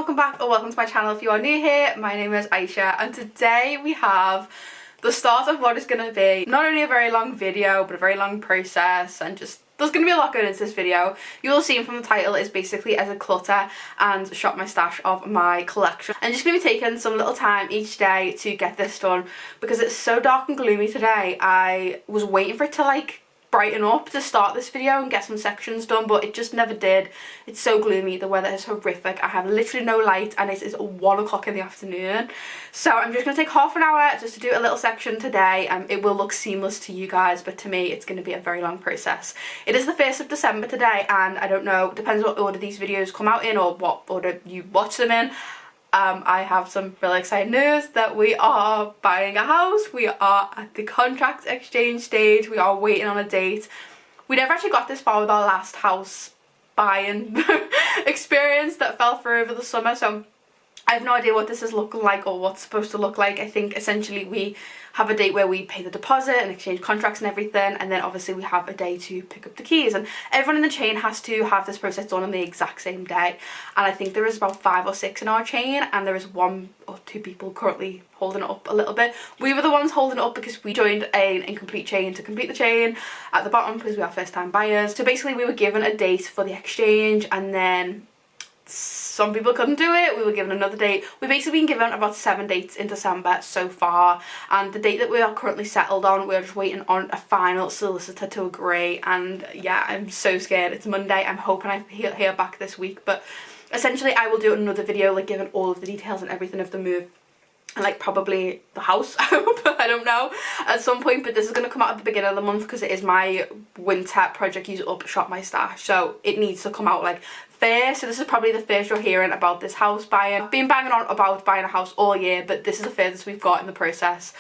welcome back or welcome to my channel if you are new here. My name is Aisha and today we have the start of what is going to be not only a very long video but a very long process, and just there's going to be a lot going into this video. You will have seen from the title is basically as a clutter and shop my stash of my collection. I'm just going to be taking some little time each day to get this done because it's so dark and gloomy today. I was waiting for it to like brighten up to start this video and get some sections done, but it just never did. It's so gloomy, the weather is horrific, I have literally no light and it is 1 o'clock in the afternoon. So I'm just going to take half an hour just to do a little section today. It will look seamless to you guys, but to me it's going to be a very long process. It is the 1st of December today and I don't know, depends what order these videos come out in or what order you watch them in. I have some really exciting news that we are buying a house. We are at the contract exchange stage. We are waiting on a date. We never actually got this far with our last house buying experience that fell through over the summer, so I have no idea what this is looking like or what's supposed to look like. I think essentially we have a date where we pay the deposit and exchange contracts and everything, and then obviously we have a day to pick up the keys, and everyone in the chain has to have this process done on the exact same day. And I think there is about 5 or 6 in our chain and there is 1 or 2 people currently holding it up a little bit. We were the ones holding it up because we joined an incomplete chain to complete the chain at the bottom because we are first time buyers. So basically we were given a date for the exchange and then some people couldn't do it. We were given another date. We've basically been given about 7 dates in December so far, and the date that we are currently settled on, we're just waiting on a final solicitor to agree. And yeah, I'm so scared. It's Monday. I'm hoping I hear back this week, but essentially I will do another video like giving all of the details and everything of the move, and like probably the house, I hope, I don't know, at some point. But this is going to come out at the beginning of the month because it is my winter project use up shop my stash, so it needs to come out like first. So this is probably the first you're hearing about this house buying. I've been banging on about buying a house all year, but this is the furthest we've got in the process,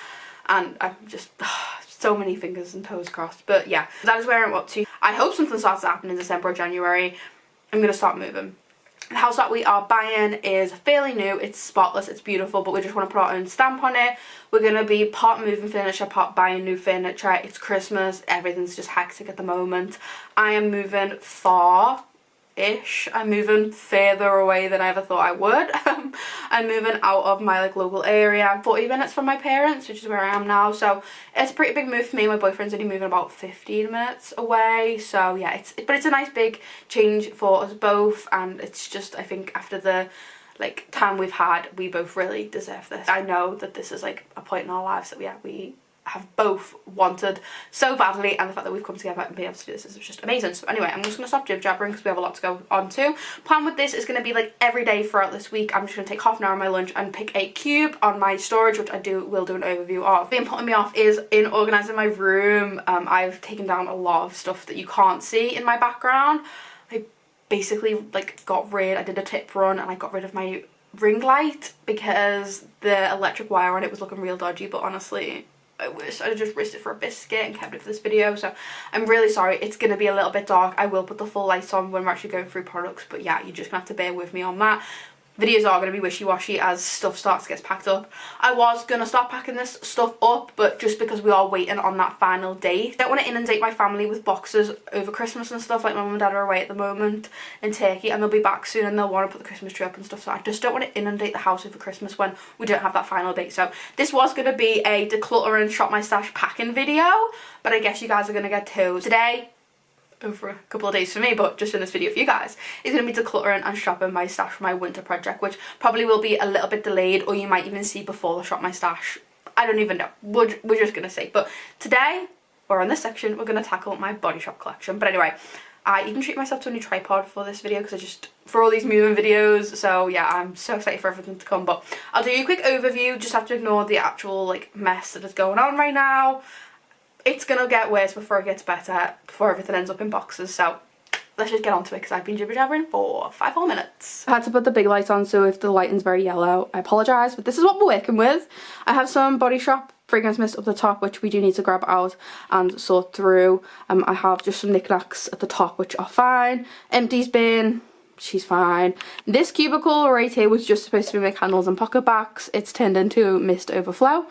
and I'm just so many fingers and toes crossed. But yeah, that is where I'm up to. I hope something starts to happen in December or January. I'm going to start moving. The house that we are buying is fairly new, it's spotless, it's beautiful, but we just want to put our own stamp on it. We're going to be part moving furniture, part buying new furniture. It's Christmas, everything's just hectic at the moment. I am moving far-ish. I'm moving further away than I ever thought I would. I'm moving out of my like local area, 40 minutes from my parents, which is where I am now. So it's a pretty big move for me. My boyfriend's only moving about 15 minutes away. So yeah, but it's a nice big change for us both, and it's just, I think after the like time we've had, we both really deserve this. I know that this is like a point in our lives that we have both wanted so badly, and the fact that we've come together and been able to do this is just amazing. So anyway, I'm just going to stop jib jabbering because we have a lot to go on to. Plan with this is going to be like every day throughout this week. I'm just going to take half an hour on my lunch and pick a cube on my storage, which I will do an overview of. Being putting me off is in organising my room. I've taken down a lot of stuff that you can't see in my background. I basically like I did a tip run and I got rid of my ring light because the electric wire on it was looking real dodgy, but honestly I wish I just risked it for a biscuit and kept it for this video. So I'm really sorry, it's going to be a little bit dark. I will put the full lights on when we're actually going through products, but yeah, you're just going to have to bear with me on that. Videos are going to be wishy-washy as stuff starts to get packed up. I was going to start packing this stuff up, but just because we are waiting on that final date. I don't want to inundate my family with boxes over Christmas and stuff. Like my mum and dad are away at the moment in Turkey and they'll be back soon and they'll want to put the Christmas tree up and stuff. So I just don't want to inundate the house over Christmas when we don't have that final date. So this was going to be a declutter and shop my stash packing video, but I guess you guys are going to get 2 today. Over a couple of days for me, but just in this video for you guys, is going to be decluttering and shopping my stash for my winter project, which probably will be a little bit delayed, or you might even see before the shop my stash. I don't even know, we're just going to see. But today, or in this section, we're going to tackle my body shop collection. But anyway, I even treat myself to a new tripod for this video because for all these moving videos. So yeah, I'm so excited for everything to come. But I'll do you a quick overview, just have to ignore the actual like mess that is going on right now. It's gonna get worse before it gets better, before everything ends up in boxes. So let's just get on to it because I've been jibber jabbering for 5 whole minutes. I had to put the big light on, so if the lighting's very yellow, I apologise, but this is what we're working with. I have some Body Shop fragrance mist up the top, which we do need to grab out and sort through. I have just some knickknacks at the top, which are fine. Empties bin, she's fine. This cubicle right here was just supposed to be my candles and pocket backs. It's turned into mist overflow.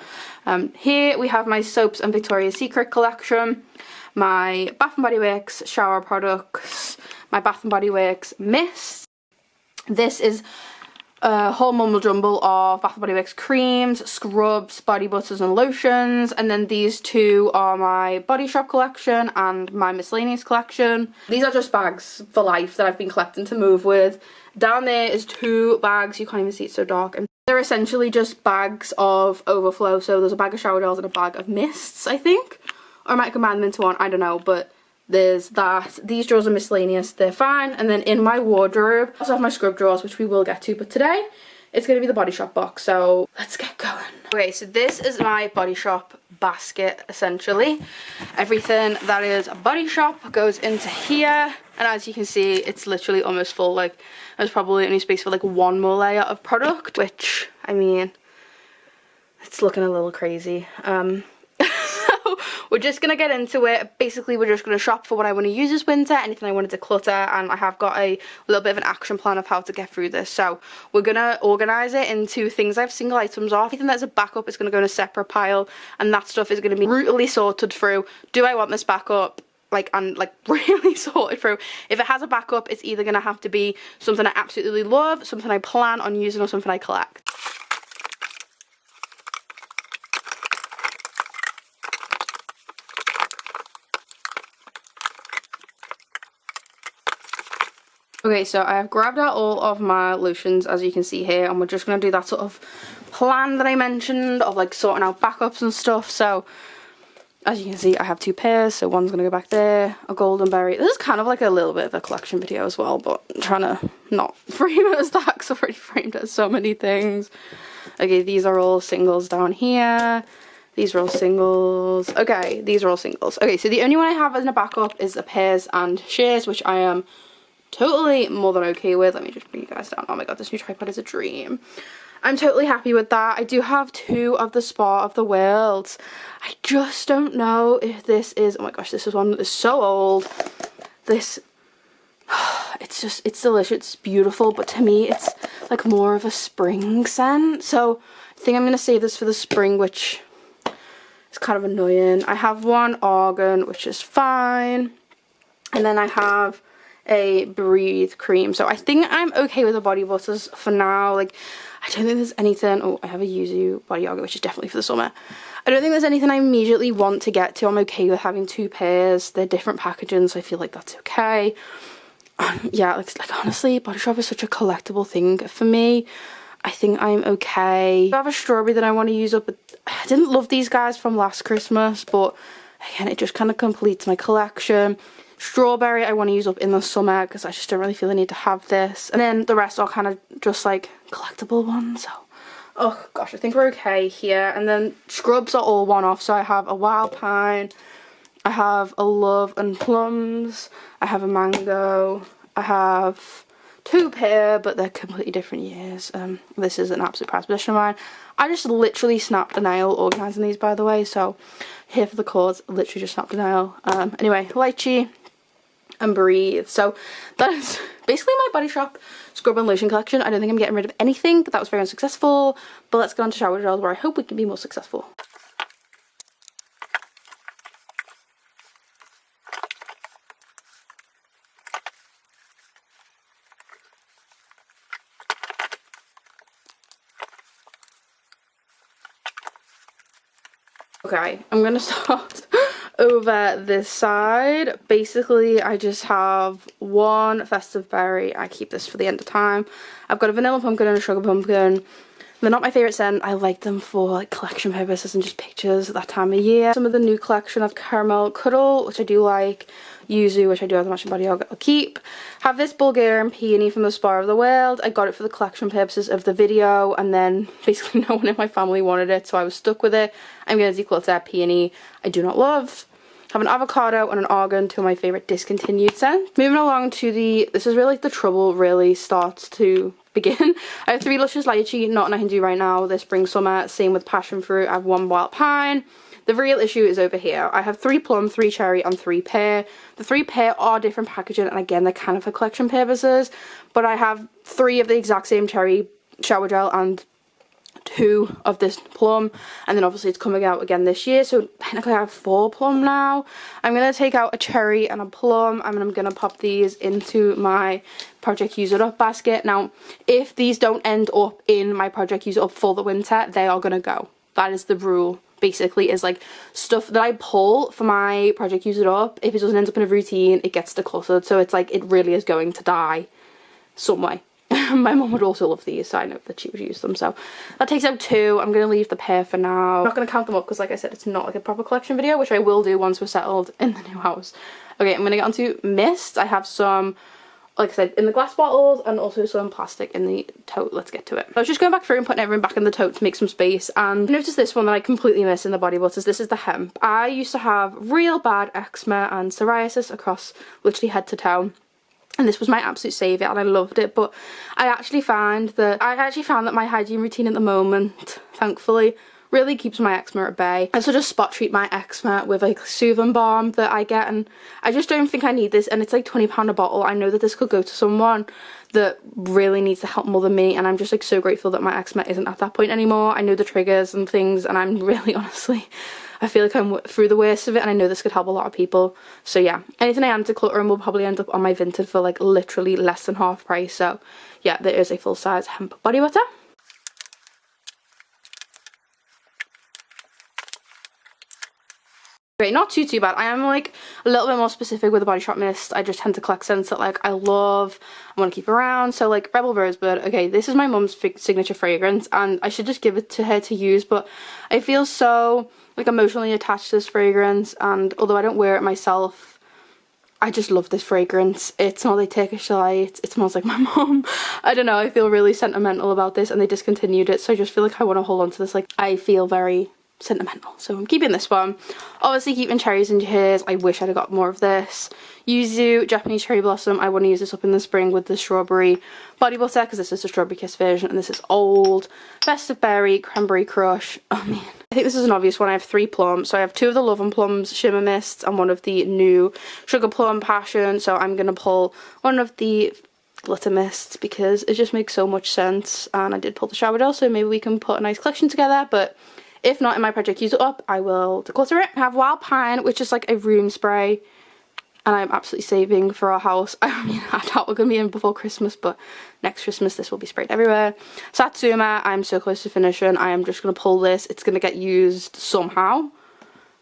Here we have my soaps and Victoria's Secret collection, my Bath & Body Works shower products, my Bath & Body Works mist. This is a whole mumble jumble of Bath & Body Works creams, scrubs, body butters and lotions, and then these two are my Body Shop collection and my miscellaneous collection. These are just bags for life that I've been collecting to move with. Down there is 2 bags, you can't even see, it's so dark, and they're essentially just bags of overflow. So there's a bag of shower gels and a bag of mists, I think, or I might combine them into one, I don't know, but there's that. These drawers are miscellaneous, they're fine. And then in my wardrobe, I also have my scrub drawers, which we will get to, but today it's going to be the Body Shop box, so let's get going. Okay, so this is my Body Shop basket, essentially. Everything that is a Body Shop goes into here, and as you can see, it's literally almost full. Like, there's probably only space for like one more layer of product, which, I mean, it's looking a little crazy. We're just going to get into it. Basically, we're just going to shop for what I want to use this winter, anything I want to declutter, and I have got a little bit of an action plan of how to get through this. So we're going to organise it into things I have single items of. Anything that's a backup is going to go in a separate pile, and that stuff is going to be brutally sorted through. Do I want this backup? Like really sorted through. If it has a backup, it's either going to have to be something I absolutely love, something I plan on using, or something I collect. Okay, so I have grabbed out all of my lotions, as you can see here, and we're just going to do that sort of plan that I mentioned of like sorting out backups and stuff. So as you can see, I have 2 pairs, so one's going to go back there, a golden berry. This is kind of like a little bit of a collection video as well, but I'm trying to not frame it as that because I've already framed it as so many things. Okay, these are all singles down here. These are all singles. Okay, these are all singles. Okay, so the only one I have as a backup is the pairs and shares, which I am totally more than okay with. Let me just bring you guys down. Oh my god, this new tripod is a dream. I'm totally happy with that. I do have 2 of the Spa of the Worlds. I just don't know if this is, oh my gosh, this is one that is so old. This, it's delicious, it's beautiful, but to me it's like more of a spring scent. So I think I'm going to save this for the spring, which is kind of annoying. I have one Argan, which is fine. And then I have a Breathe cream. So I think I'm okay with the body butters for now. Like, I don't think there's anything. Oh, I have a Yuzu body yoga, which is definitely for the summer. I don't think there's anything I immediately want to get to. I'm okay with having 2 pairs. They're different packaging, so I feel like that's okay. Yeah, like honestly, Body Shop is such a collectible thing for me. I think I'm okay. I have a strawberry that I want to use up. I didn't love these guys from last Christmas, but again, it just kind of completes my collection. Strawberry I want to use up in the summer because I just don't really feel the need to have this. And then the rest are kind of just like collectible ones. So, oh gosh, I think we're okay here. And then scrubs are all one-off. So I have a Wild Pine, I have a Love and Plums, I have a Mango, I have 2 pair, but they're completely different years. This is an absolute prized possession of mine. I just literally snapped a nail organising these, by the way. So here for the cords, literally just snapped a nail. Anyway, Lychee and Breathe. So that is basically my Body Shop scrub and lotion collection. I don't think I'm getting rid of anything. That was very unsuccessful, but let's go on to shower gels, where I hope we can be more successful. Okay, I'm gonna start over this side. Basically, I just have one festive berry. I keep this for the end of time. I've got a vanilla pumpkin and a sugar pumpkin. They're not my favourite scent. I like them for like collection purposes and just pictures at that time of year. Some of the new collection of Caramel Cuddle, which I do like. Yuzu, which I do have the matching body yoga, I'll keep. Have this Bulgarian peony from the Spa of the World. I got it for the collection purposes of the video, and then basically no one in my family wanted it, so I was stuck with it. I'm going to declutter peony. I do not love. Have an avocado and an argan, 2 of my favourite discontinued scents. Moving along to the, this is where like the trouble really starts to begin. I have 3 luscious lychee, nothing I can do right now this spring summer. Same with passion fruit. I have 1 wild pine. The real issue is over here. I have 3 plum, 3 cherry, and 3 pear. The 3 pear are different packaging, and again, they're kind of for collection purposes. But I have 3 of the exact same cherry shower gel and 2 of this plum, and then obviously it's coming out again this year, so technically I have 4 plum now. I'm going to take out a cherry and a plum, and I'm going to pop these into my project use it up basket. Now if these don't end up in my project use it up for the winter, they are going to go. That is the rule. Basically, is like stuff that I pull for my project use it up, if it doesn't end up in a routine, it gets decluttered, so it's like it really is going to die some way. My mum would also love these, so I know that she would use them. So that takes out 2. I'm going to leave the pair for now. I'm not going to count them up because, like I said, it's not like a proper collection video, which I will do once we're settled in the new house. Okay, I'm going to get onto mist. I have some, like I said, in the glass bottles and also some plastic in the tote. Let's get to it. I was just going back through and putting everything back in the tote to make some space, and I noticed this one that I completely miss in the body butters. This is the hemp. I used to have real bad eczema and psoriasis across literally head to toe, and this was my absolute saviour and I loved it. But I actually found that my hygiene routine at the moment, thankfully, really keeps my eczema at bay. I sort of spot treat my eczema with like soothing balm that I get, and I just don't think I need this, and it's like £20 a bottle. I know that this could go to someone that really needs the help more than me, and I'm just like so grateful that my eczema isn't at that point anymore. I know the triggers and things, and I'm really honestly, I feel like I'm through the worst of it, and I know this could help a lot of people. So yeah, anything I am decluttering will probably end up on my Vinted for like literally less than half price. So yeah, there is a full size hemp body butter. Great, not too bad. I am like a little bit more specific with the Body Shop mist. I just tend to collect scents that like I love, I want to keep around. So like Rebel Rosebud, okay, this is my mum's signature fragrance, and I should just give it to her to use, but I feel so like emotionally attached to this fragrance, and although I don't wear it myself, I just love this fragrance. It smells like Turkish delight. It smells like my mum. I don't know, I feel really sentimental about this, and they discontinued it, so I just feel like I want to hold on to this. Like, I feel very sentimental, so I'm keeping this one. Obviously keeping cherries in hairs. I wish I'd have got more of this. Yuzu Japanese cherry blossom. I want to use this up in the spring with the strawberry body butter, because this is the strawberry kiss version, and this is old. Festive berry cranberry crush. Oh man, I think this is an obvious one. I have 3 plums, so I have 2 of the Love and Plums shimmer mists and 1 of the new sugar plum passion. So I'm gonna pull 1 of the glitter mists because it just makes so much sense, and I did pull the shower gel, so maybe we can put a nice collection together. But if not, in my project use it up, I will declutter it. I have Wild Pine, which is like a room spray, and I'm absolutely saving for our house. I mean, I doubt we're going to be in before Christmas, but next Christmas this will be sprayed everywhere. Satsuma, I'm so close to finishing. I am just going to pull this. It's going to get used somehow.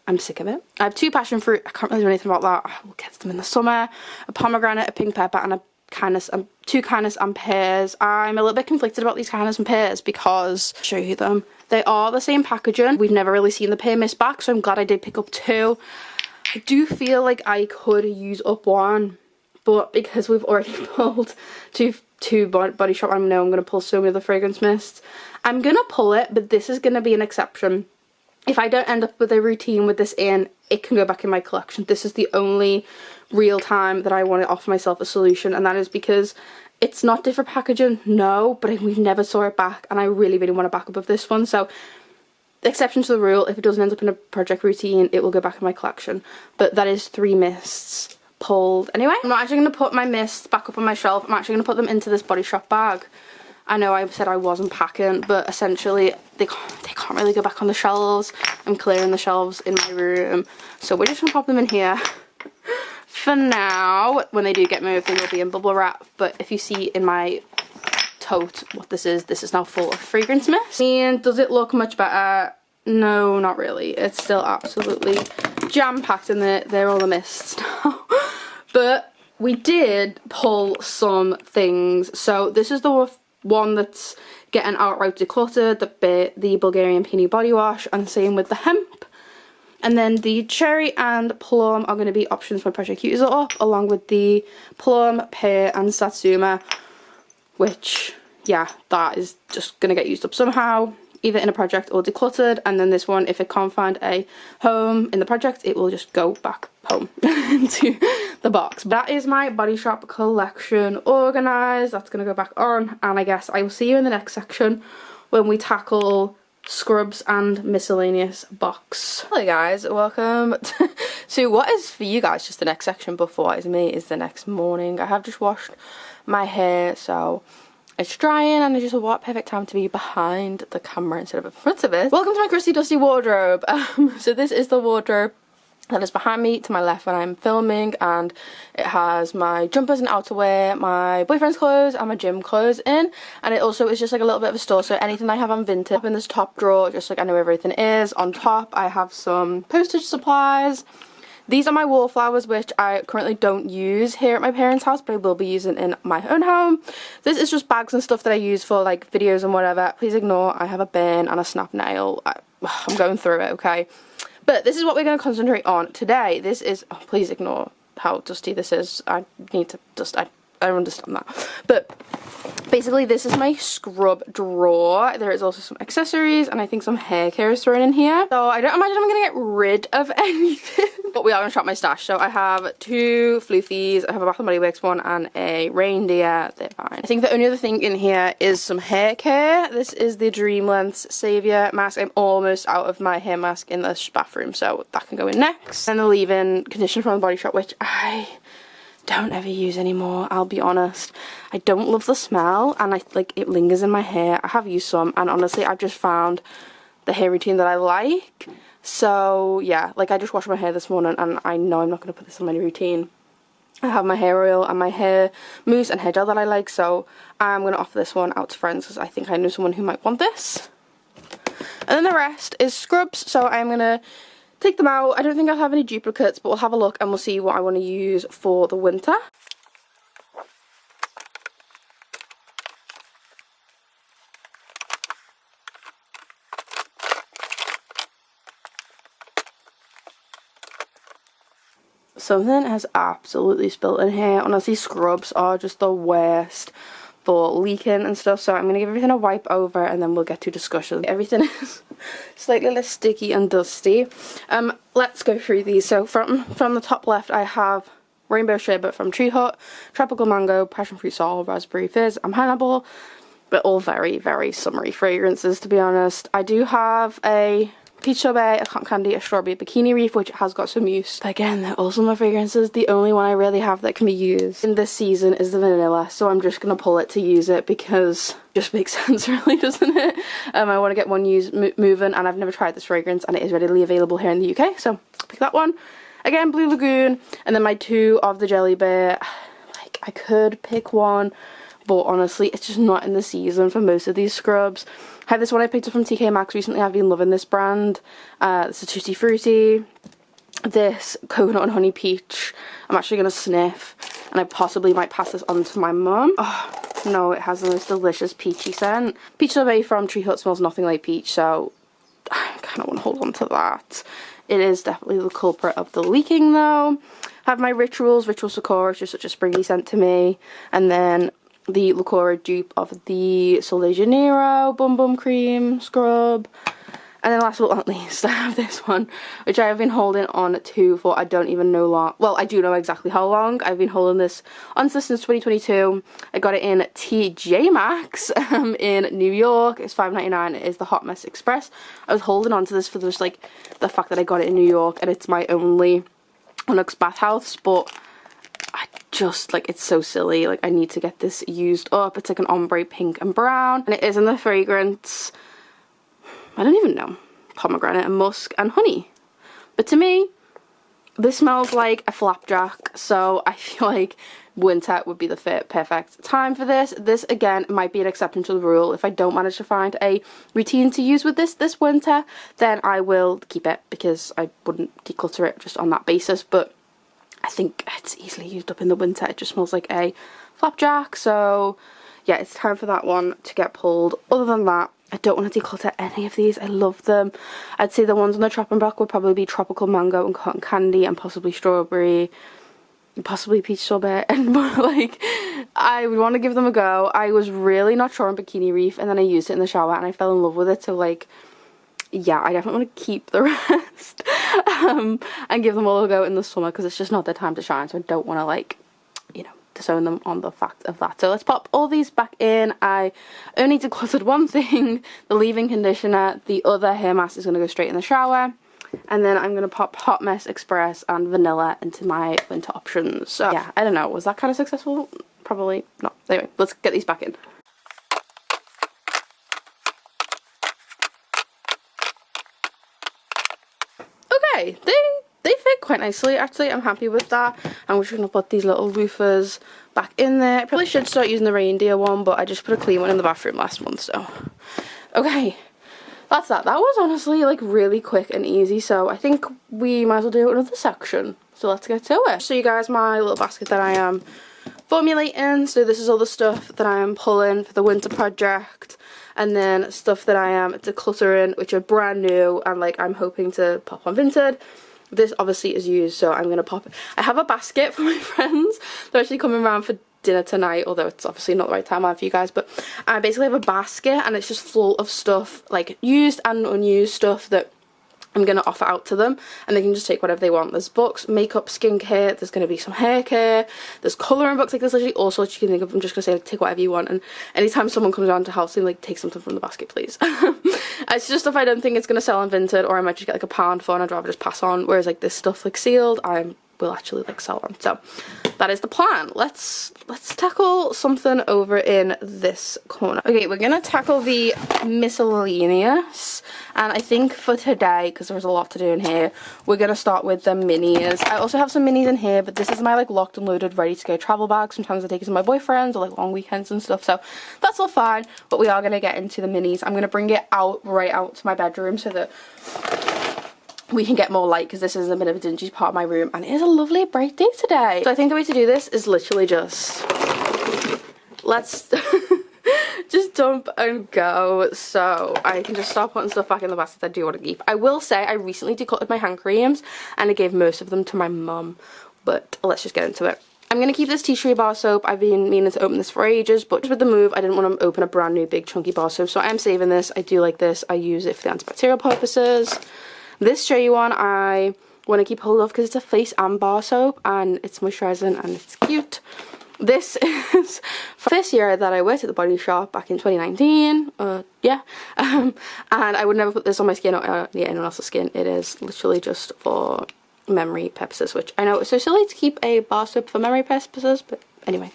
I'm sick of it. I have 2 passion fruit. I can't really do anything about that. I will get them in the summer. A pomegranate, a pink pepper, and a kindness, 2 kindness and pears. I'm a little bit conflicted about these kindness and pears because I'll show you them. They are the same packaging. We've never really seen the pear mist back, so I'm glad I did pick up 2. I do feel like I could use up 1, but because we've already pulled two Body Shop, I know I'm going to pull so many of the fragrance mists. I'm going to pull it, but this is going to be an exception. If I don't end up with a routine with this in, it can go back in my collection. This is the only real time that I want to offer myself a solution, and that is because it's not different packaging, no, but we've never saw it back, and I really want a backup of this one. So exception to the rule, if it doesn't end up in a project routine, it will go back in my collection. But that is 3 mists pulled. Anyway, I'm not actually going to put my mists back up on my shelf. I'm actually going to put them into this Body Shop bag. I know I said I wasn't packing, but essentially they can't really go back on the shelves. I'm clearing the shelves in my room, so we're just going to pop them in here for now. When they do get moved, they will be in bubble wrap. But if you see in my tote what this is now full of fragrance mist. And does it look much better? No, not really. It's still absolutely jam-packed in there. They're all the mists now. But we did pull some things. So this is the one that's getting outright decluttered, the Bulgarian Peony Body Wash, and same with the hemp. And then the cherry and plum are going to be options for Project Use It Up, along with the plum, pear and satsuma, which, yeah, that is just going to get used up somehow, either in a project or decluttered. And then this one, if it can't find a home in the project, it will just go back home into the box. That is my Body Shop collection organised. That's going to go back on, and I guess I will see you in the next section when we tackle scrubs and miscellaneous box. Hello guys, welcome to what is for you guys just the next section, but for what is me is the next morning. I have just washed my hair, so it's drying, and I just thought, what perfect time to be behind the camera instead of in front of it. Welcome to my crusty dusty wardrobe. So this is the wardrobe that is behind me to my left when I'm filming, and it has my jumpers and outerwear, my boyfriend's clothes and my gym clothes in, and it also is just like a little bit of a store, so anything I have on vintage. Up in this top drawer, just like I know where everything is. On top I have some postage supplies. These are my wallflowers, which I currently don't use here at my parents' house, but I will be using in my own home. This is just bags and stuff that I use for like videos and whatever. Please ignore, I have a bin and a snap nail. I'm going through it, okay? But this is what we're going to concentrate on today. This is, oh, please ignore how dusty this is. I need to dust, I understand that. But basically this is my scrub drawer. There is also some accessories and I think some hair care is thrown in here. So I don't imagine I'm going to get rid of anything. But we are going to shop my stash. So I have 2 floofies, I have a Bath & Body Works one and a reindeer. They're fine. I think the only other thing in here is some hair care. This is the Dream Length Saviour mask. I'm almost out of my hair mask in this bathroom, so that can go in next. And the leave-in conditioner from the Body Shop, which I don't ever use anymore, I'll be honest. I don't love the smell, and it lingers in my hair. I have used some, and honestly I've just found the hair routine that I like. So yeah, like I just washed my hair this morning and I know I'm not going to put this on my routine. I have my hair oil and my hair mousse and hair gel that I like, so I'm going to offer this one out to friends because I think I know someone who might want this. And then the rest is scrubs, so I'm going to take them out. I don't think I'll have any duplicates, but we'll have a look and we'll see what I want to use for the winter. Something has absolutely spilled in here. Honestly, scrubs are just the worst for leaking and stuff, so I'm going to give everything a wipe over and then we'll get to discussion. Everything is slightly less sticky and dusty. Let's go through these. So from the top left I have Rainbow Sherbet from Tree Hut, Tropical Mango, Passion Fruit Soul, Raspberry Fizz and Pineapple, but all very, very summery fragrances, to be honest. I do have a Peach Sorbet, a cotton candy, a strawberry bikini reef, which has got some use. But again, they're all summer fragrances. The only one I really have that can be used in this season is the vanilla, so I'm just going to pull it to use it because it just makes sense, really, doesn't it? I want to get one moving, and I've never tried this fragrance, and it is readily available here in the UK, so pick that one. Again, Blue Lagoon, and then my 2 of the Jelly Bear. Like, I could pick one, but honestly, it's just not in the season for most of these scrubs. I have this one I picked up from TK Maxx recently. I've been loving this brand. It's a Tutti Frutti. This Coconut and Honey Peach, I'm actually going to sniff, and I possibly might pass this on to my mum. Oh, no, it has the most delicious peachy scent. Peach Sorbet from Tree Hut smells nothing like peach, so I kind of want to hold on to that. It is definitely the culprit of the leaking, though. I have my Ritual Sakura, it's just such a springy scent to me. And then the Lacura dupe of the Sol de Janeiro Bum Bum Cream Scrub. And then last but not least, I have this one, which I have been holding on to for I don't even know long. Well, I do know exactly how long. I've been holding this on since 2022. I got it in TJ Maxx in New York. It's $5.99. It is the Hot Mess Express. I was holding on to this for just like the fact that I got it in New York, and it's my only Onyx bathhouse, but I just, like, it's so silly. Like, I need to get this used up. It's like an ombre pink and brown, and it is in the fragrance, I don't even know, pomegranate and musk and honey. But to me, this smells like a flapjack, so I feel like winter would be the perfect time for this. This, again, might be an exception to the rule. If I don't manage to find a routine to use with this winter, then I will keep it, because I wouldn't declutter it just on that basis. But I think it's easily used up in the winter. It just smells like a flapjack, so yeah, it's time for that one to get pulled. Other than that, I don't want to declutter any of these. I love them. I'd say the ones on the chopping block would probably be Tropical Mango and Cotton Candy, and possibly Strawberry, and possibly Peach Sorbet. And like, I would want to give them a go. I was really not sure on Bikini Reef, and then I used it in the shower and I fell in love with it. So like, yeah, I definitely want to keep the rest and give them all a go in the summer, because it's just not their time to shine. So I don't want to, like, you know, disown them on the fact of that. So let's pop all these back in. I only decluttered one thing, the leave-in conditioner. The other hair mask is going to go straight in the shower. And then I'm going to pop Hot Mess Express and Vanilla into my winter options. So yeah, I don't know, was that kind of successful? Probably not. Anyway, let's get these back in. okay. They fit quite nicely, actually. I'm happy with that. I'm just going to put these little loofahs back in there. I probably should start using the reindeer one, but I just put a clean one in the bathroom last month, so. Okay, that's that. That was honestly, like, really quick and easy, so I think we might as well do another section. So let's get to it. So you guys, my little basket that I am formulating. So this is all the stuff that I am pulling for the winter project. And then stuff that I am decluttering, which are brand new and, like, I'm hoping to pop on Vinted. This obviously is used, so I'm going to pop it. I have a basket for my friends. They're actually coming around for dinner tonight, although it's obviously not the right time for you guys. But I basically have a basket and it's just full of stuff, like used and unused stuff that I'm going to offer out to them, and they can just take whatever they want. There's books, makeup, skincare, there's going to be some hair care, there's colouring books, like there's literally all sorts you can think of. I'm just going to say, like, take whatever you want, and anytime someone comes around to house, they like, take something from the basket, please. It's just stuff I don't think it's going to sell on Vinted, or I might just get like a pound for, and I'd rather just pass on, whereas like this stuff like sealed, I will actually like sell on. So that is the plan. Let's tackle something over in this corner. Okay, we're gonna tackle the miscellaneous, and I think for today, because there's a lot to do in here, we're gonna start with the minis. I also have some minis in here, but this is my like locked and loaded ready to go travel bag. Sometimes I take it to my boyfriend's or like long weekends and stuff, so that's all fine. But we are gonna get into the minis. I'm gonna bring it out right out to my bedroom so that we can get more light, because this is a bit of a dingy part of my room and it is a lovely bright day today. So I think the way to do this is literally just, let's just dump and go, so I can just start putting stuff back in the basket I do want to keep. I will say I recently decluttered my hand creams and I gave most of them to my mum, but let's just get into it. I'm going to keep this tea tree bar soap. I've been meaning to open this for ages, but with the move, I didn't want to open a brand new big chunky bar soap, so I am saving this. I do like this. I use it for the antibacterial purposes. This shea one I want to keep hold of because it's a face and bar soap and it's moisturising and it's cute. This is for this year that I worked at the Body Shop back in 2019. And I would never put this on my skin or anyone else's skin. It is literally just for memory purposes, which I know it's so silly to keep a bar soap for memory purposes, but anyway,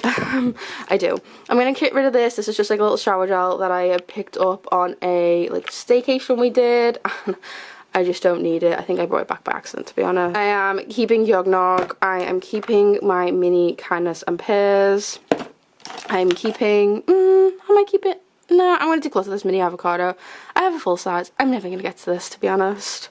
I do. I'm going to get rid of this. This is just like a little shower gel that I picked up on a like staycation we did, and I just don't need it. I think I brought it back by accident, to be honest. I am keeping Yognog. I am keeping my mini Kindness and Pears. I'm keeping, I might keep it. No, I'm going to declutter this mini avocado. I have a full size. I'm never going to get to this, to be honest.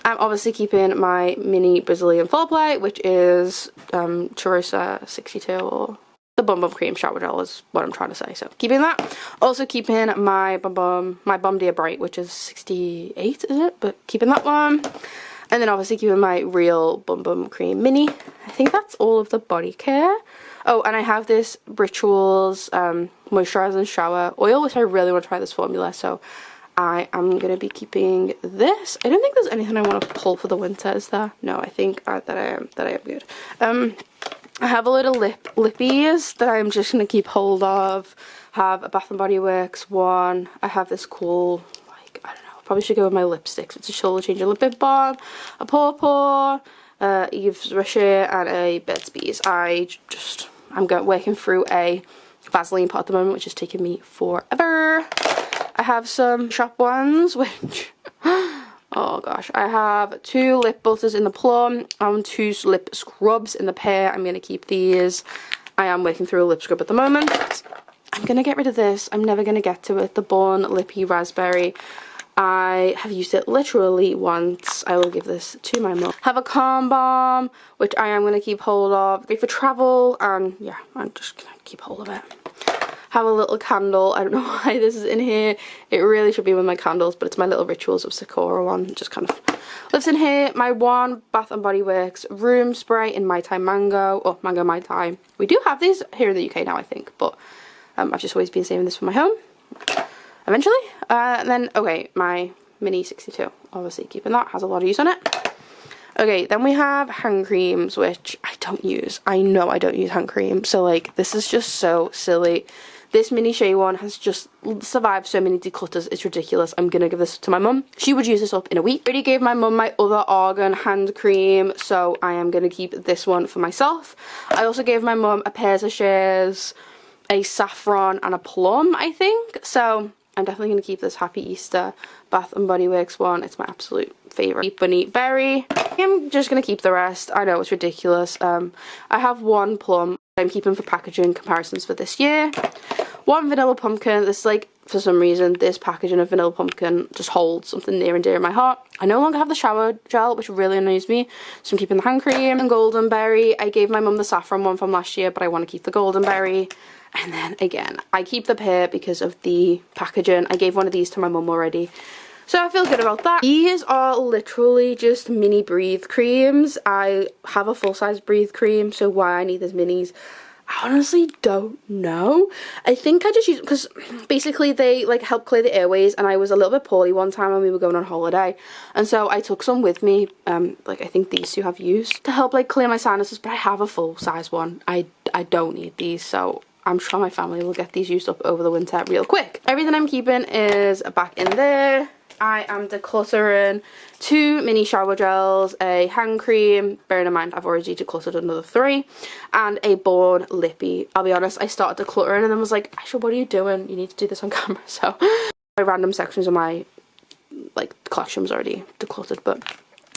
I'm obviously keeping my mini Brazilian foreplay, which is Cheirosa 62, or the Bum Bum Cream Shower Gel is what I'm trying to say. So keeping that. Also keeping my Bum Dear Bright, which is 68, is it? But keeping that one. And then obviously keeping my real Bum Bum Cream Mini. I think that's all of the body care. Oh, and I have this Rituals Moisturising Shower Oil, which I really want to try this formula, so I am going to be keeping this. I don't think there's anything I want to pull for the winter, is there? No, I think that I am good. I have a little lippies that I'm just going to keep hold of. I have a Bath & Body Works one. I have this cool, like, I don't know, probably should go with my lipsticks. It's a shoulder changer lip balm, a Paw, Yves Rocher, and a Burt's Bees. I'm working through a Vaseline pot at the moment, which is taking me forever. I have some shop ones, which, oh gosh, I have 2 lip butters in the plum and 2 lip scrubs in the pear. I'm going to keep these. I am working through a lip scrub at the moment. I'm going to get rid of this. I'm never going to get to it. The Born Lippy Raspberry. I have used it literally once. I will give this to my mum. Have a Calm Balm, which I am going to keep hold of. For travel, and yeah, I'm just going to keep hold of it. Have a little candle. I don't know why this is in here. It really should be with my candles, but it's my little Rituals of Sakura one. It just kind of lives in here. My one Bath & Body Works room spray in Mai Tai Mango, or Mango Mai Tai. We do have these here in the UK now, I think, but I've just always been saving this for my home eventually. And then, okay, my mini 62, obviously keeping that, has a lot of use on it. Okay, then we have hand creams, which I don't use. I know I don't use hand cream, so like this is just so silly. This mini shea one has just survived so many declutters, it's ridiculous. I'm gonna give this to my mum. She would use this up in a week. I already gave my mum my other Argan hand cream, so I am gonna keep this one for myself. I also gave my mum a Pairs of Shares, a saffron, and a plum, I think. So I'm definitely going to keep this Happy Easter Bath and Body Works one. It's my absolute favourite. Bunny Berry. I'm just going to keep the rest. I know it's ridiculous. I have one plum I'm keeping for packaging comparisons for this year. One vanilla pumpkin. This, like, for some reason, this packaging of vanilla pumpkin just holds something near and dear in my heart. I no longer have the shower gel, which really annoys me, so I'm keeping the hand cream. And golden berry. I gave my mum the saffron one from last year, but I want to keep the golden berry. And then again, I keep the pear because of the packaging. I gave one of these to my mum already, so I feel good about that. These are literally just mini breathe creams. I have a full-size breathe cream, so why I need these minis, I honestly don't know. I think I just use, because basically they like help clear the airways, and I was a little bit poorly one time when we were going on holiday, and so I took some with me. Like I think these two have used to help like clear my sinuses, but I have a full-size one. I don't need these, so I'm sure my family will get these used up over the winter real quick. Everything I'm keeping is back in there. I am decluttering 2 mini shower gels, a hand cream, bearing in mind I've already decluttered another 3, and a Born Lippy. I'll be honest, I started decluttering and then was like, Aisha, what are you doing? You need to do this on camera. So my random sections of my like collection was already decluttered, but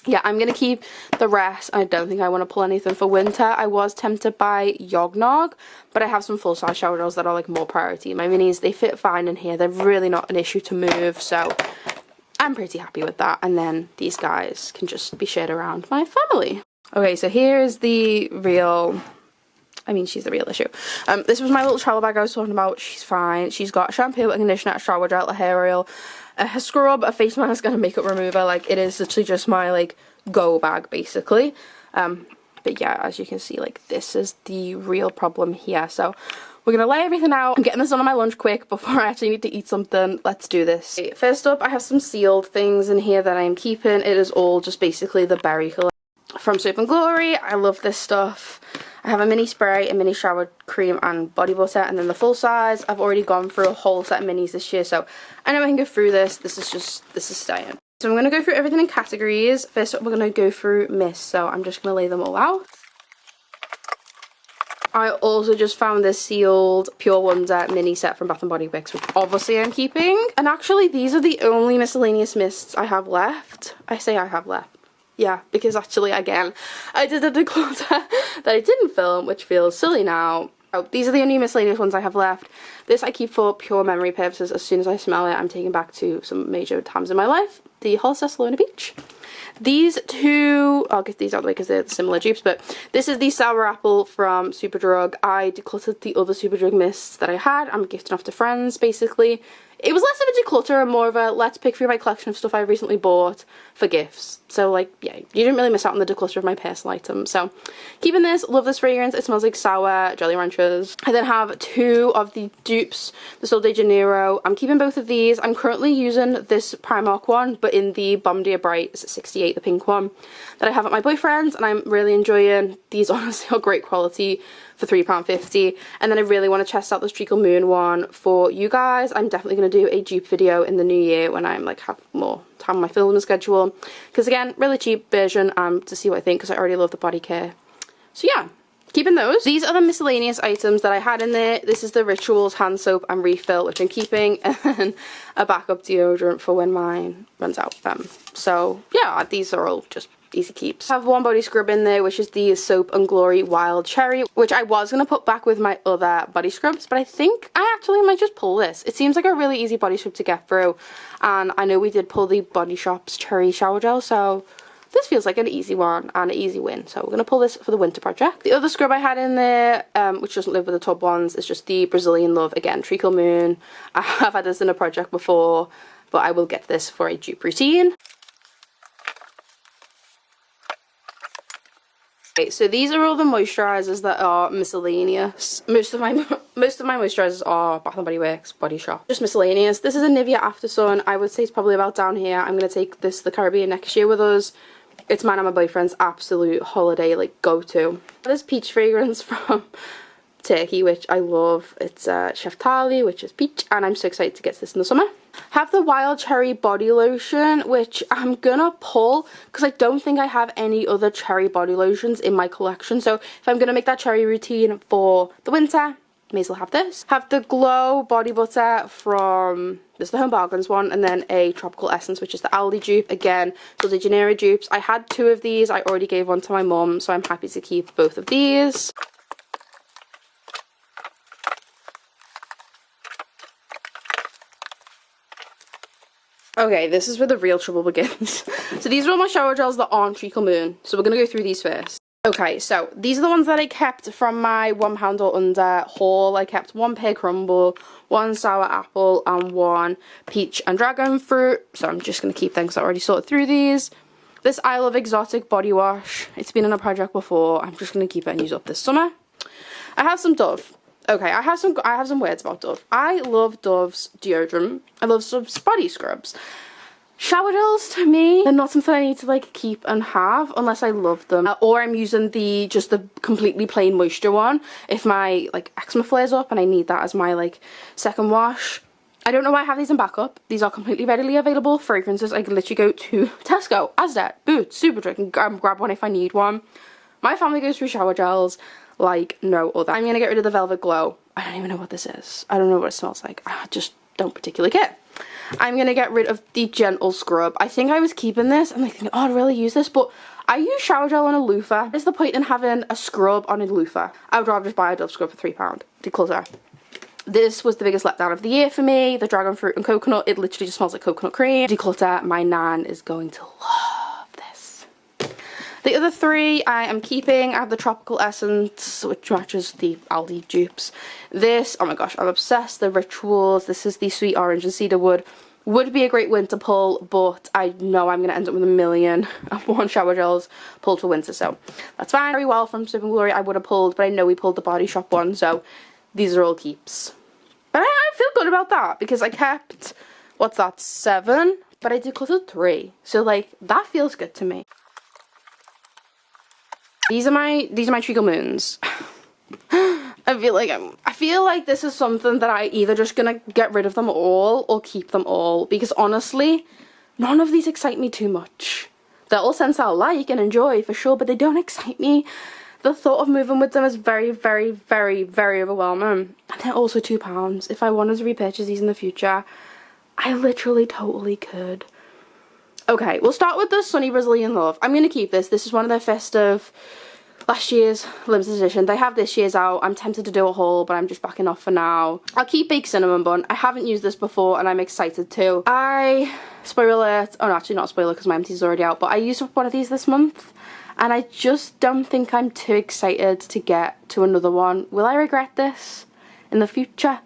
yeah, I'm gonna keep the rest. I don't think I want to pull anything for winter. I was tempted by Yognog, but I have some full-size shower gels that are like more priority. My minis, they fit fine in here. They're really not an issue to move, so I'm pretty happy with that. And then these guys can just be shared around my family. Okay, so here's the real, I mean, she's the real issue. This was my little travel bag I was talking about. She's fine. She's got shampoo, a conditioner, a shower gel, a hair oil, a scrub, a face mask, and a makeup remover. Like, it is literally just my, like, go bag, basically. But yeah, as you can see, like, this is the real problem here. So we're gonna lay everything out. I'm getting this done on my lunch quick before I actually need to eat something. Let's do this. Okay, first up, I have some sealed things in here that I'm keeping. It is all just basically the berry collection from Soap and Glory. I love this stuff. I have a mini spray, a mini shower cream, and body butter, and then the full size. I've already gone through a whole set of minis this year, so I know I can go through this. This is staying. So I'm going to go through everything in categories. First up, we're going to go through mist, so I'm just going to lay them all out. I also just found this sealed Pure Wonder mini set from Bath & Body Works, which obviously I'm keeping. And actually, these are the only miscellaneous mists I have left. I say I have left. Yeah, because actually, again, I did a declutter that I didn't film, which feels silly now. Oh, these are the only miscellaneous ones I have left. This I keep for pure memory purposes. As soon as I smell it, I'm taking back to some major times in my life. The Hollister Salona Beach. These two, I'll get these out of the way because they're similar dupes, but this is the Sour Apple from Superdrug. I decluttered the other Superdrug mists that I had. I'm gifting off to friends, basically. It was less of a declutter and more of a let's pick through my collection of stuff I recently bought for gifts. So, like, yeah, you didn't really miss out on the declutter of my personal items. So, keeping this, love this fragrance. It smells like sour Jolly Ranchers. I then have 2 of the dupes, the Sol de Janeiro. I'm keeping both of these. I'm currently using this Primark one, but in the Bombardier Bright 68, the pink one, that I have at my boyfriend's, and I'm really enjoying. These honestly are great quality for £3.50. And then I really want to test out this Treacle Moon one for you guys. I'm definitely going to do a dupe video in the new year when I'm like have more time on my filming schedule, because again, really cheap version to see what I think, because I already love the body care. So yeah, keeping those. These are the miscellaneous items that I had in there. This is the Rituals hand soap and refill, which I'm keeping, and then a backup deodorant for when mine runs out. So yeah, these are all just easy keeps. I have one body scrub in there, which is the Soap and Glory Wild Cherry, which I was going to put back with my other body scrubs, but I think I actually might just pull this. It seems like a really easy body scrub to get through, and I know we did pull the Body Shop's Cherry Shower Gel, so this feels like an easy one and an easy win. So we're going to pull this for the winter project. The other scrub I had in there, which doesn't live with the tub ones, is just the Brazilian Love, again, Treacle Moon. I have had this in a project before, but I will get this for a dupe routine. Okay, so these are all the moisturizers that are miscellaneous. Most of my moisturizers are Bath & Body Works, Body Shop, just miscellaneous. This is a Nivea After Sun. I would say it's probably about down here. I'm going to take this to the Caribbean next year with us. It's mine and my boyfriend's absolute holiday, like, go-to. This peach fragrance from Turkey, which I love. It's Chef Tali, which is peach, and I'm so excited to get this in the summer. Have the Wild Cherry body lotion, which I'm gonna pull because I don't think I have any other cherry body lotions in my collection. So if I'm gonna make that cherry routine for the winter, may as well have this. Have the Glow body butter from, this is the Home Bargains one, and then a Tropical Essence, which is the Aldi dupe. Again, so the generic dupes. I had 2 of these. I already gave one to my mum, so I'm happy to keep both of these. Okay, this is where the real trouble begins. So these are all my shower gels that aren't Treacle Moon. So we're going to go through these first. Okay, so these are the ones that I kept from my £1 or under haul. I kept 1 pear crumble, 1 sour apple, and 1 peach and dragon fruit. So I'm just going to keep them because I already sorted through these. This I Love Exotic body wash. It's been in a project before. I'm just going to keep it and use it up this summer. I have some Dove. Okay, I have some words about Dove. I love Dove's deodorant. I love Dove's body scrubs. Shower gels, to me, they're not something I need to like keep and have unless I love them. Or I'm using just the completely plain moisture one if my like eczema flares up and I need that as my like second wash. I don't know why I have these in backup. These are completely readily available fragrances. I can literally go to Tesco, Asda, Boots, Superdrug and grab one if I need one. My family goes through shower gels like no other. I'm gonna get rid of the Velvet Glow. I don't even know what this is. I don't know what it smells like. I just don't particularly care. I'm gonna get rid of the Gentle Scrub. I think I was keeping this and like thinking, oh, I'd really use this, but I use shower gel on a loofah. What's the point in having a scrub on a loofah? I would rather just buy a Dove scrub for £3. Declutter. This was the biggest letdown of the year for me. The dragon fruit and coconut. It literally just smells like coconut cream. Declutter. My nan is going to love this. The other 3 I am keeping. I have the Tropical Essence, which matches the Aldi dupes. This, oh my gosh, I'm obsessed. The Rituals. This is the Sweet Orange and Cedarwood. Would be a great winter pull, but I know I'm going to end up with 1,000,001 shower gels pulled for winter, so that's fine. Very well from Soap and Glory I would have pulled, but I know we pulled the Body Shop one, so these are all keeps. But I feel good about that because I kept, what's that, 7? But I decluttered 3, so like that feels good to me. These are my Treacle Moons. I feel like this is something that I either just gonna get rid of them all or keep them all because honestly, none of these excite me too much. They're all scents I'll like and enjoy for sure, but they don't excite me. The thought of moving with them is very, very, very, very overwhelming. And they're also £2. If I wanted to repurchase these in the future, I literally totally could. Okay, we'll start with the Sunny Brazilian Love. I'm going to keep this. This is one of their festive, last year's limited edition. They have this year's out. I'm tempted to do a haul, but I'm just backing off for now. I'll keep Baked Cinnamon Bun. I haven't used this before, and I'm excited to. Spoiler alert, oh no, actually not spoiler because my empties is already out, but I used one of these this month, and I just don't think I'm too excited to get to another one. Will I regret this in the future?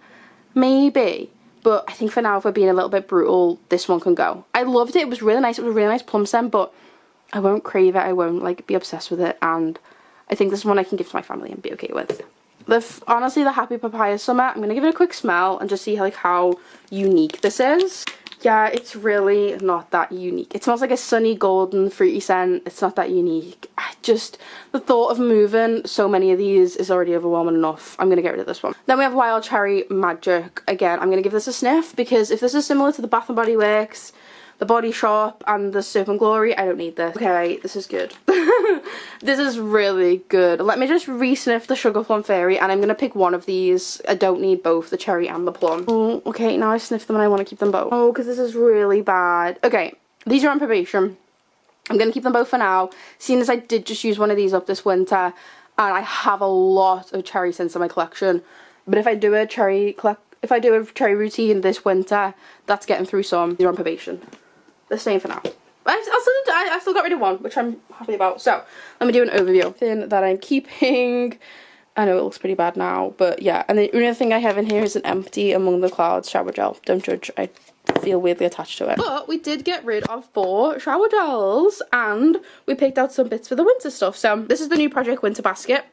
Maybe. But I think for now, if we're being a little bit brutal, this one can go. I loved it. It was really nice. It was a really nice plum scent, but I won't crave it. I won't like be obsessed with it. And I think this is one I can give to my family and be okay with. Honestly, the Happy Papaya Summer, I'm going to give it a quick smell and just see how unique this is. Yeah, it's really not that unique. It smells like a sunny, golden, fruity scent. It's not that unique. The thought of moving so many of these is already overwhelming enough. I'm going to get rid of this one. Then we have Wild Cherry Magic. Again, I'm going to give this a sniff because if this is similar to the Bath & Body Works, the Body Shop, and the Soap and Glory, I don't need this. Okay, this is good. This is really good. Let me just re-sniff the Sugar Plum Fairy, and I'm going to pick one of these. I don't need both, the cherry and the plum. Oh, okay, now I sniffed them and I want to keep them both. Oh, because this is really bad. Okay, these are on probation. I'm going to keep them both for now, seeing as I did just use one of these up this winter, and I have a lot of cherry scents in my collection. But if I do a cherry routine this winter, that's getting through some. They're on probation. They're staying for now. I still got rid of one, which I'm happy about. So, let me do an overview. Thing that I'm keeping. I know it looks pretty bad now, but yeah. And the only other thing I have in here is an empty Among the Clouds shower gel. Don't judge. I feel weirdly attached to it. But we did get rid of 4 shower gels, and we picked out some bits for the winter stuff. So, this is the new Project Winter Basket.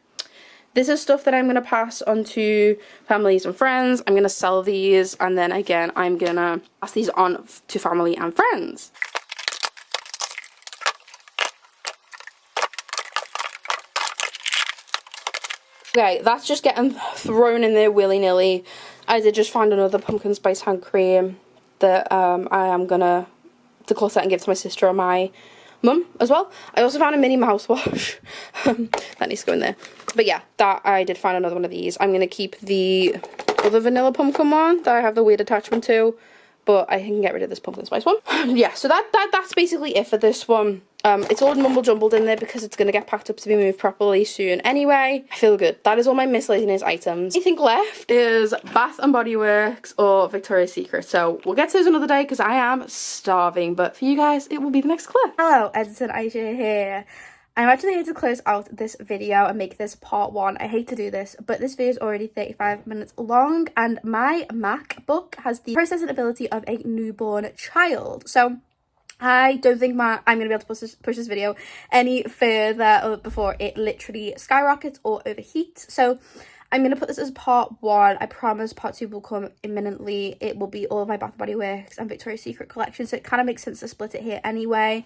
This is stuff that I'm going to pass on to families and friends. I'm going to sell these, and then again, I'm going to pass these on to family and friends. Okay, that's just getting thrown in there willy-nilly. I did just find another pumpkin spice hand cream that I am going to declutter and give to my sister on my mum as well. I also found a mini mouthwash. That needs to go in there. But yeah, that I did find another one of these. I'm going to keep the other vanilla pumpkin one that I have the weird attachment to, but I can get rid of this pumpkin spice one. Yeah, so that's basically it for this one. It's all mumble jumbled in there because it's going to get packed up to be moved properly soon anyway. I feel good. That is all my miscellaneous items. Anything left is Bath and Body Works or Victoria's Secret. So we'll get to those another day because I am starving. But for you guys, it will be the next clip. Hello, Edison Aisha here. I'm actually here to close out this video and make this part 1. I hate to do this, but this video is already 35 minutes long and my MacBook has the processing ability of a newborn child. So I don't think I'm going to be able to push this video any further before it literally skyrockets or overheats. So I'm going to put this as part 1. I promise part 2 will come imminently. It will be all of my Bath & Body Works and Victoria's Secret collection. So it kind of makes sense to split it here anyway.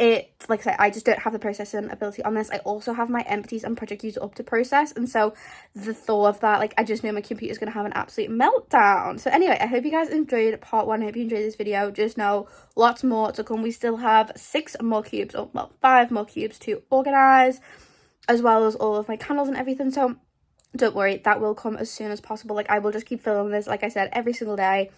Like I said, I just don't have the processing ability on this. I also have my empties and project user up to process. And so the thought of that, like, I just know my computer's going to have an absolute meltdown. So anyway, I hope you guys enjoyed part 1. I hope you enjoyed this video. Just know lots more to come. We still have 6 more cubes, or well, 5 more cubes to organize, as well as all of my candles and everything. So don't worry, that will come as soon as possible. Like, I will just keep filming this, like I said, every single day.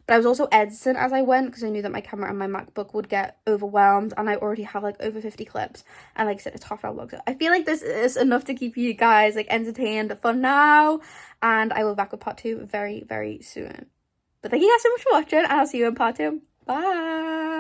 But I was also editing as I went because I knew that my camera and my MacBook would get overwhelmed, and I already have like over 50 clips, and like I said, it's half an hour long. So I feel like this is enough to keep you guys like entertained for now, and I will be back with part 2 very, very soon. But thank you guys so much for watching, and I'll see you in part 2. Bye.